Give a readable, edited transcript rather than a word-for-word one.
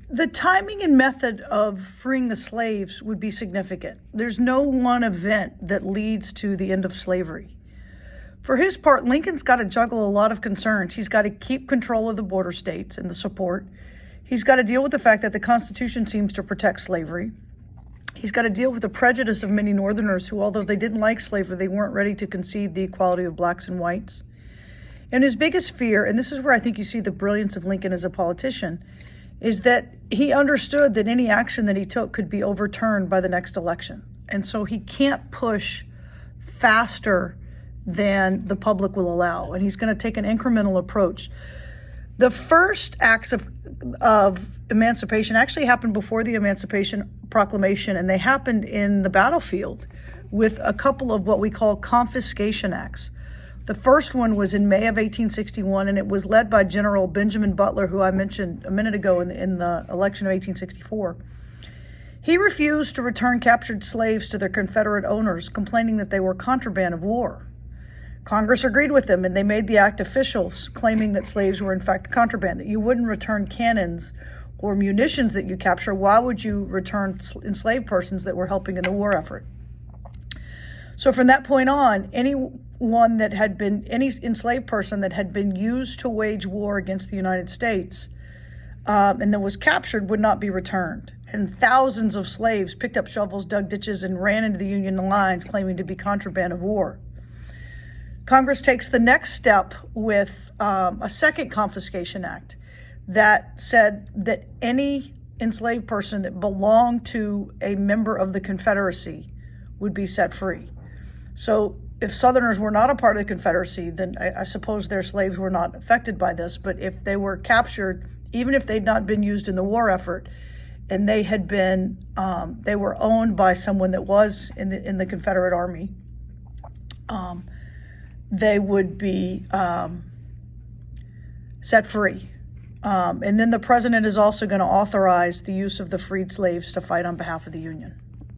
The timing and method of freeing the slaves would be significant. There's no one event that leads to the end of slavery. For his part, Lincoln's got to juggle a lot of concerns. He's got to keep control of the border states and the support. He's got to deal with the fact that the Constitution seems to protect slavery. He's got to deal with the prejudice of many Northerners who, although they didn't like slavery, they weren't ready to concede the equality of blacks and whites. And his biggest fear, and this is where I think you see the brilliance of Lincoln as a politician, is that he understood that any action that he took could be overturned by the next election. And so he can't push faster than the public will allow. And he's going to take an incremental approach. The first acts of emancipation actually happened before the Emancipation Proclamation, and they happened in the battlefield with a couple of what we call Confiscation Acts. The first one was in May of 1861, and it was led by General Benjamin Butler, who I mentioned a minute ago in the election of 1864. He refused to return captured slaves to their Confederate owners, complaining that they were contraband of war. Congress agreed with them, and they made the act official, claiming that slaves were in fact contraband, that you wouldn't return cannons or munitions that you capture. Why would you return enslaved persons that were helping in the war effort? So from that point on, any enslaved person that had been used to wage war against the United States and that was captured would not be returned. And thousands of slaves picked up shovels, dug ditches, and ran into the Union lines, claiming to be contraband of war. Congress takes the next step with a second Confiscation Act that said that any enslaved person that belonged to a member of the Confederacy would be set free. So if Southerners were not a part of the Confederacy, then I suppose their slaves were not affected by this. But if they were captured, even if they'd not been used in the war effort, and they had been, they were owned by someone that was in the Confederate Army, they would be set free. And then the president is also going to authorize the use of the freed slaves to fight on behalf of the Union.